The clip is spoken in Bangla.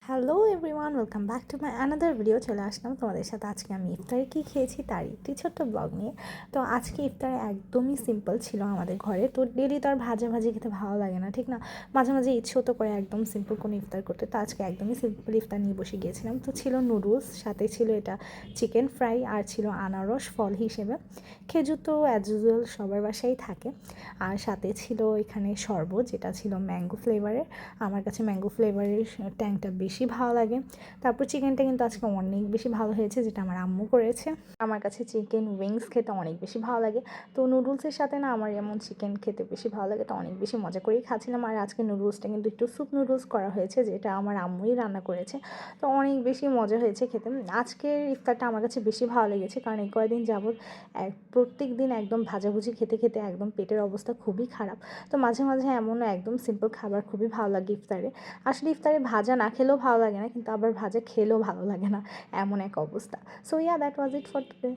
Hello everyone, welcome back to my another video. চলে আসলাম তোমাদের সাথে আজকে আমি ইফতারে কী খেয়েছি তার একটি ছোট্ট ব্লগ নিয়ে। তো আজকে ইফতারে একদমই সিম্পল ছিল আমাদের ঘরে। তো ডেলি তো আর ভাজা ভাজি খেতে ভালো লাগে না, ঠিক না? মাঝে মাঝে ইচ্ছে হতো করে একদম সিম্পল কোনো ইফতার করতে। তো আজকে একদমই সিম্পল ইফতার নিয়ে বসে গিয়েছিলাম। তো ছিল নুডলস, সাথে ছিল এটা চিকেন ফ্রাই, আর ছিল আনারস ফল হিসেবে। খেজুর তো অ্যাজ ইউজুয়াল সবার বাসায় থাকে। আর সাথে ছিল এখানে শরবত, যেটা ছিল ম্যাঙ্গো ফ্লেভারের। আমার কাছে ম্যাঙ্গো ফ্লেভারের ট্যাংটা বেশি ভালো লাগে। তারপর চিকেনটা কিন্তু আজকে অনেক বেশি ভালো হয়েছে, যেটা আমার আম্মু করেছে। আমার কাছে চিকেন উইংস খেতে অনেক বেশি ভালো লাগে। তো নুডলসের সাথে না আমার এমন চিকেন খেতে বেশি ভালো লাগে, তো অনেক বেশি মজা করেই খাচ্ছিলাম। আর আজকে নুডলসটা কিন্তু একটু স্যুপ নুডলস করা হয়েছে, যেটা আমার আম্মুই রান্না করেছে। তো অনেক বেশি মজা হয়েছে খেতে। আজকের ইফতারটা আমার কাছে বেশি ভালো লেগেছে, কারণ এই কয়েকদিন যাবৎ প্রত্যেক দিন একদম ভাজাভুজি খেতে খেতে একদম পেটের অবস্থা খুবই খারাপ। তো মাঝে মাঝে এমনও একদম সিম্পল খাবার খুবই ভালো লাগে ইফতারে। আসলে ইফতারে ভাজা না খেলেও ভালো লাগে না, কিন্তু আবার ভাজা খেলেও ভালো লাগে না, এমন এক অবস্থা। So yeah, that was it for today.